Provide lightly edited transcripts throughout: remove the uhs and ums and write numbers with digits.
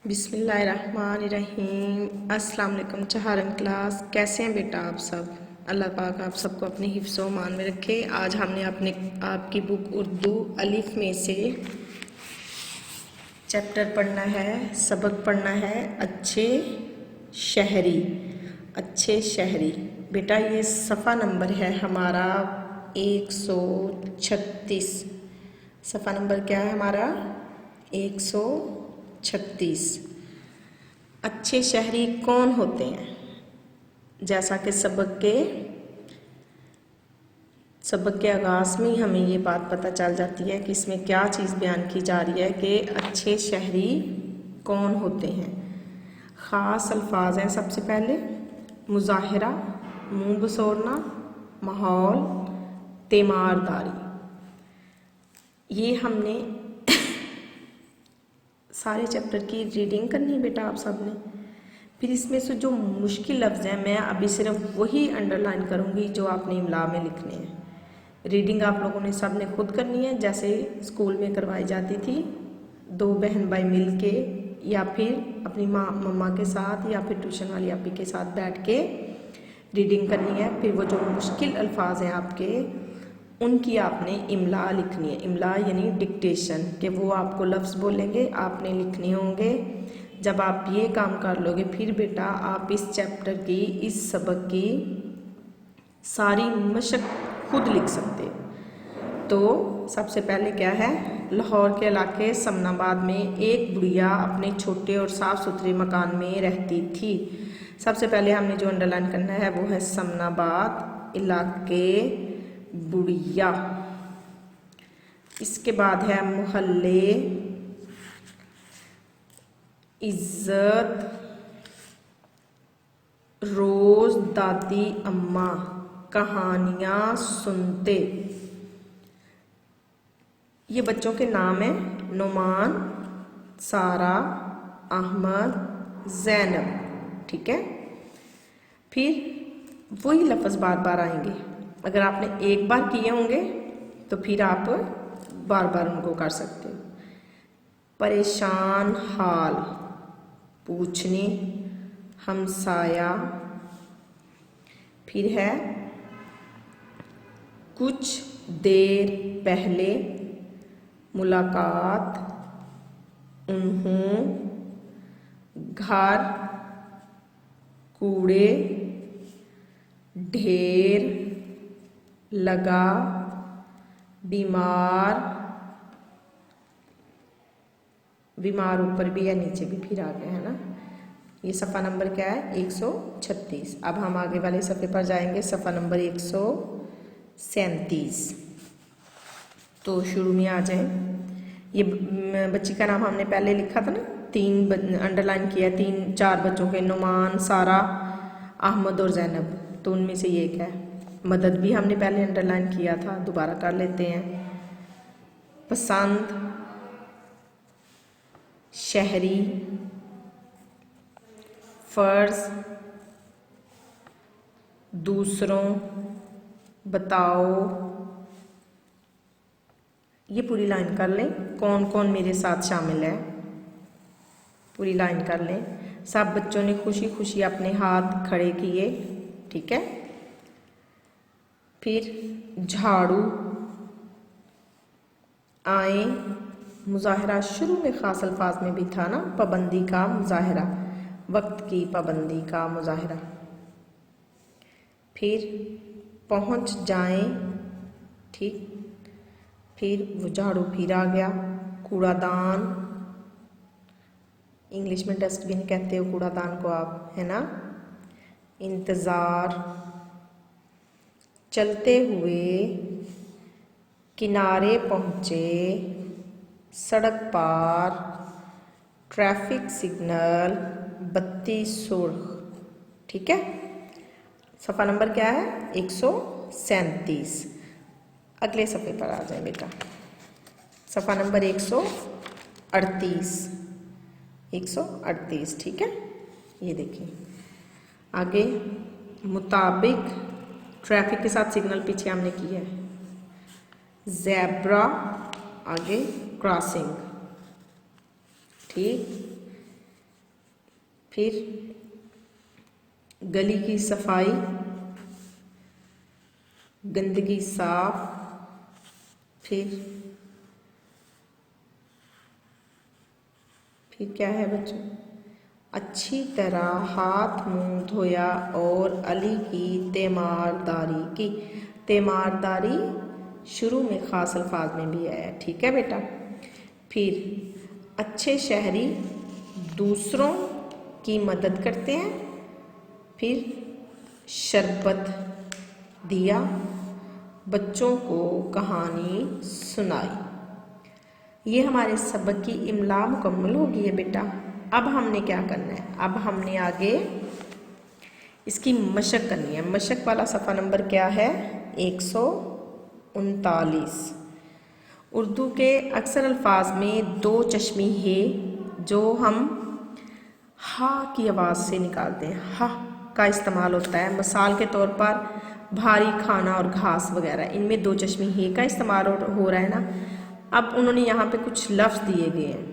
बिस्मिल्लाहिर्रहमानिर्रहीम। अस्सलाम वालेकुम चहारम क्लास, कैसे हैं बेटा आप सब। अल्लाह पाक आप सबको अपने हिफ्ज़ व मान में रखे। आज हमने आपकी बुक उर्दू अलिफ में से चैप्टर पढ़ना है, सबक पढ़ना है अच्छे शहरी। अच्छे शहरी बेटा, ये सफ़ा नंबर है हमारा 136। सफ़ा नंबर क्या है हमारा 136। अच्छे शहरी कौन होते हैं? जैसा कि सबक के आगाज़ में ही हमें ये बात पता चल जाती है कि इसमें क्या चीज़ बयान की जा रही है कि अच्छे शहरी कौन होते हैं। ख़ास अल्फाज हैं। सबसे पहले मुज़ाहिरा, मुँह बसोरना, माहौल, तीमारदारी। ये हमने सारे चैप्टर की रीडिंग करनी है बेटा आप सब ने। फिर इसमें से जो मुश्किल लफ्ज़ हैं मैं अभी सिर्फ वही अंडरलाइन करूँगी जो आपने इमला में लिखने हैं। रीडिंग आप लोगों ने सब ने खुद करनी है, जैसे स्कूल में करवाई जाती थी, दो बहन भाई मिल के या फिर अपनी मम्मा के साथ या फिर ट्यूशन वाली आपी के साथ बैठ के रीडिंग करनी है। फिर वो जो मुश्किल अल्फाज हैं आपके, उनकी आपने इमला लिखनी है। इमला यानी डिक्टेशन, कि वो आपको लफ्ज़ बोलेंगे, आपने लिखने होंगे। जब आप ये काम कर लोगे फिर बेटा आप इस चैप्टर की, इस सबक की सारी मशक खुद लिख सकते हो। तो सबसे पहले क्या है, लाहौर के इलाके समनाबाद में एक बुढ़िया अपने छोटे और साफ़ सुथरे मकान में रहती थी। सबसे पहले हमने जो अंडरलाइन करना है वो है समनाबाद इलाके बुढ़िया। इसके बाद है मोहल्ले, इज्जत, रोज दादी अम्मा, कहानियाँ सुनते। ये बच्चों के नाम हैं नुमान, सारा, अहमद, जैनब। ठीक है। फिर वही लफ्ज़ बार बार आएंगे। अगर आपने एक बार किए होंगे तो फिर आप बार बार उनको कर सकते हो। परेशान हाल, पूछने, हमसाया। फिर है कुछ देर पहले, मुलाकात, उन्हों, घर, कूड़े, ढेर, लगा, बीमार। बीमार ऊपर भी है नीचे भी फिर आ गए है ना। ये सफ़ा नंबर क्या है 136। अब हम आगे वाले सफ़े पर जाएंगे, सफ़ा नंबर 137। तो शुरू में आ जाए। ये बच्ची का नाम हमने पहले लिखा था ना, तीन अंडरलाइन किया, 3-4 बच्चों के, नुमान, सारा, अहमद और जैनब। तो उनमें से ये क्या है। मदद भी हमने पहले अंडरलाइन किया था, दोबारा कर लेते हैं। पसंद, शहरी, फ़र्ज, दूसरों, बताओ। ये पूरी लाइन कर लें, कौन कौन मेरे साथ शामिल है, पूरी लाइन कर लें। सब बच्चों ने खुशी खुशी अपने हाथ खड़े किए। ठीक है। फिर झाड़ू, आए, मुज़ाहिरा शुरू में ख़ास अल्फाज में भी था ना, पाबंदी का मुज़ाहिरा, वक्त की पाबंदी का मुज़ाहिरा। फिर पहुंच जाएं। ठीक। फिर वो झाड़ू फिर आ गया। कूड़ादान, इंग्लिश में डस्टबिन कहते हो कूड़ादान को आप, है ना। इंतज़ार, चलते हुए, किनारे पहुँचे, सड़क पार, ट्रैफिक सिग्नल, बत्ती सुर्ख। ठीक है। सफ़ा नंबर क्या है 137। अगले सफ़े पर आ जाए बेटा, सफ़ा नंबर 138। ठीक है। ये देखिए आगे, मुताबिक, ट्रैफिक के साथ सिग्नल पीछे हमने किया है। ज़ेब्रा, आगे क्रॉसिंग। ठीक। फिर गली की सफाई, गंदगी साफ, फिर क्या है बच्चों, अच्छी तरह हाथ मुंह धोया और अली की तीमारदारी की। तीमारदारी शुरू में ख़ास अल्फाज में भी आया, ठीक है बेटा। फिर अच्छे शहरी दूसरों की मदद करते हैं। फिर शरबत दिया, बच्चों को कहानी सुनाई। ये हमारे सबक की इमला मुकम्मल हो गई है बेटा। अब हमने क्या करना है, अब हमने आगे इसकी मशक करनी है। मशक वाला सफ़ा नंबर क्या है, 139। उर्दू के अक्सर अल्फाज में दो चश्मी है जो हम हा की आवाज़ से निकालते हैं। हा का इस्तेमाल होता है मिसाल के तौर पर भारी खाना और घास वगैरह, इनमें दो चश्मी है का इस्तेमाल हो रहा है ना। अब उन्होंने यहाँ पे कुछ लफ्ज़ दिए गए हैं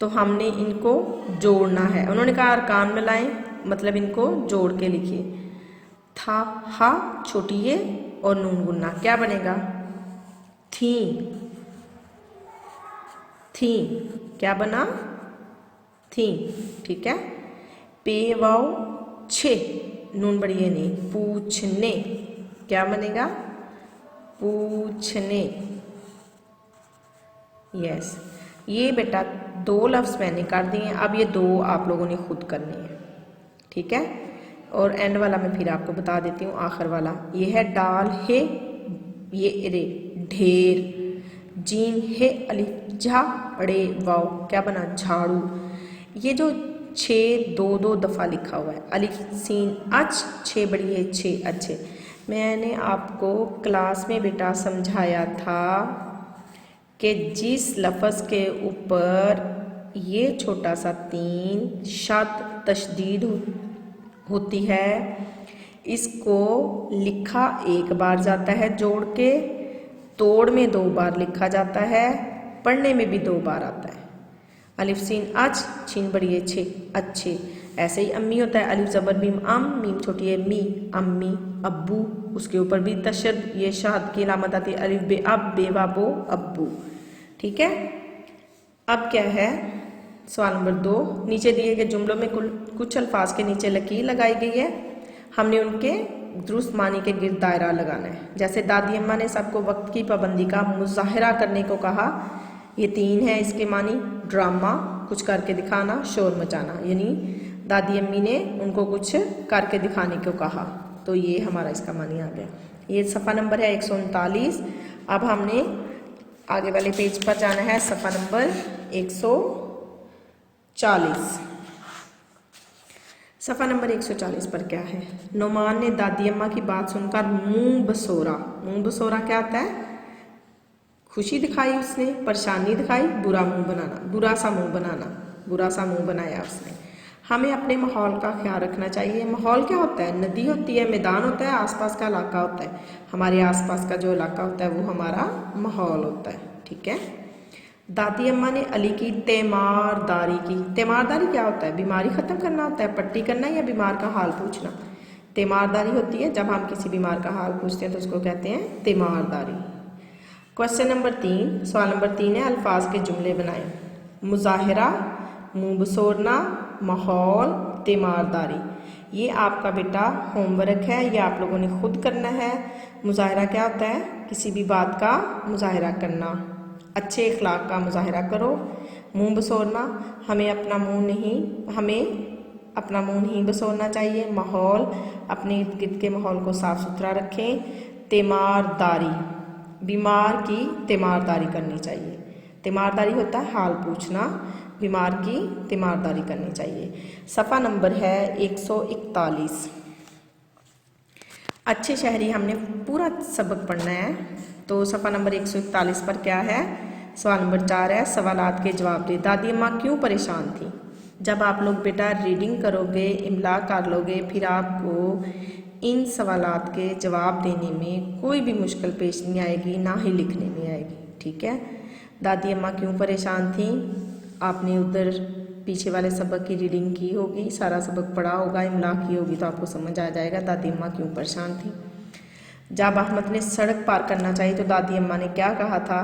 तो हमने इनको जोड़ना है। उन्होंने कहा अरकान में लाएं, मतलब इनको जोड़ के लिखिए। था, हा छोटी ये और नून गुन्ना, क्या बनेगा, थी। थी क्या बना, थी, ठीक है। पे वाओ छे, नून बढ़िए नहीं, पूछने, क्या बनेगा, पूछने। यस, ये बेटा दो लफ्ज़ मैंने कर दिए। अब ये दो आप लोगों ने खुद करने हैं, ठीक है। और एंड वाला मैं फिर आपको बता देती हूँ, आखिर वाला ये है डाल है, ये रे ढेर, जीन है अलिफ झाड़े वाओ, क्या बना, झाड़ू। ये जो 6 2 दफ़ा लिखा हुआ है, अलिफ सीन अच, 6 बड़ी है 6 अच्छे। मैंने आपको क्लास में बेटा समझाया था कि जिस लफ्ज़ के ऊपर ये छोटा सा 3 शद तशदीद होती है, इसको लिखा एक बार जाता है जोड़ के, तोड़ में 2 बार लिखा जाता है, पढ़ने में भी 2 बार आता है। अलिफ सीन अच, छीन बड़ी है 6 अच्छे। ऐसे ही अम्मी होता है, अलिफ ज़बर मीम अम, मीम छोटी है मी, अम्मी। अब्बू, उसके ऊपर भी तशद ये शहद की अलामत आती है, अलिफ बे अब, बेवा बो, अब्बू, ठीक है। अब क्या है, सवाल नंबर 2, नीचे दिए गए जुमलों में कुछ अल्फाज के नीचे लकीर लगाई गई है, हमने उनके दुरुस्त मानी के गिर्द दायरा लगाना है। जैसे दादी अम्मा ने सबको वक्त की पाबंदी का मुजाहरा करने को कहा, ये 3 है इसके मानी। ड्रामा, कुछ करके दिखाना, शोर मचाना, यानी दादी अम्मी ने उनको कुछ करके दिखाने को कहा, तो ये हमारा इसका मानी आ गया। ये सफ़ा नंबर है 139। अब हमने आगे वाले पेज पर जाना है, सफ़ा नंबर 140। सफ़ा नंबर 140 पर क्या है, नोमान ने दादी अम्मा की बात सुनकर मुंह बसोरा। मुंह बसोरा क्या होता है, खुशी दिखाई उसने, परेशानी दिखाई, बुरा मुंह बनाना, बुरा सा मुंह बनाना, बुरा सा मुंह बनाया उसने। हमें अपने माहौल का ख्याल रखना चाहिए। माहौल क्या होता है, नदी होती है, मैदान होता है, आसपास का इलाका होता है। हमारे आसपास का जो इलाका होता है वो हमारा माहौल होता है, ठीक है। दादी अम्मा ने अली की तीमारदारी की। तीमारदारी क्या होता है, बीमारी ख़त्म करना होता है, पट्टी करना या बीमार का हाल पूछना। तीमारदारी होती है जब हम किसी बीमार का हाल पूछते हैं तो उसको कहते हैं तीमारदारी। क्वेश्चन नंबर 3, सवाल नंबर 3 है, अल्फाज के जुमले बनाएं। मुजाहिरा, मुँह बसोरना, माहौल, तीमारदारी। ये आपका बेटा होमवर्क है, ये आप लोगों ने खुद करना है। मुजाहिरा क्या होता है, किसी भी बात का मुजाहिरा करना, अच्छे इखलाक का मुजाहिरा करो। मुँह बसोरना, हमें अपना मुँह नहीं बसोरना चाहिए। माहौल, अपने इर्द गिर्द के माहौल को साफ़ सुथरा रखें। तीमारदारी, बीमार की तीमारदारी करनी चाहिए। तीमारदारी होता है हाल पूछना, बीमार की तीमारदारी करनी चाहिए। सफ़ा नंबर है 141। अच्छे शहरी हमने पूरा सबक पढ़ना है, तो सफ़ा नंबर 141 पर क्या है, सवाल नंबर 4 है, सवालात के जवाब दे। दादी अम्मा क्यों परेशान थी। जब आप लोग बेटा रीडिंग करोगे, इमला कर लोगे, फिर आपको इन सवालात के जवाब देने में कोई भी मुश्किल पेश नहीं आएगी, ना ही लिखने में आएगी, ठीक है। दादी अम्मा क्यों परेशान थी, आपने उधर पीछे वाले सबक की रीडिंग की होगी, सारा सबक पढ़ा होगा, इमला की होगी तो आपको समझ आ जाएगा दादी अम्मा क्यों परेशान थी। जब अहमद ने सड़क पार करना चाहिए तो दादी अम्मा ने क्या कहा था,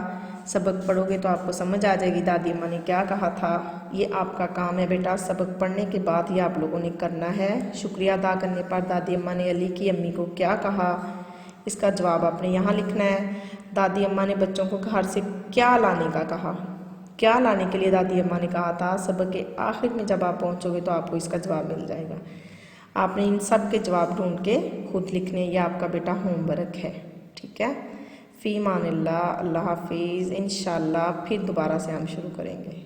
सबक पढ़ोगे तो आपको समझ आ जाएगी दादी अम्मा ने क्या कहा था। ये आपका काम है बेटा, सबक पढ़ने के बाद ये आप लोगों ने करना है। शुक्रिया अदा करने पर दादी अम्मा ने अली की अम्मी को क्या कहा, इसका जवाब आपने यहाँ लिखना है। दादी अम्मा ने बच्चों को घर से क्या लाने का कहा, क्या लाने के लिए दादी अम्मा ने कहा था। सबक के आखिर में जब आप पहुँचोगे तो आपको इसका जवाब मिल जाएगा। आपने इन सब के जवाब ढूंढ के खुद लिखने, ये आपका बेटा होमवर्क है। ठीक है, फ़ी मानिल्लाह, अल्लाह हाफिज़। इंशाल्लाह फिर दोबारा से हम शुरू करेंगे।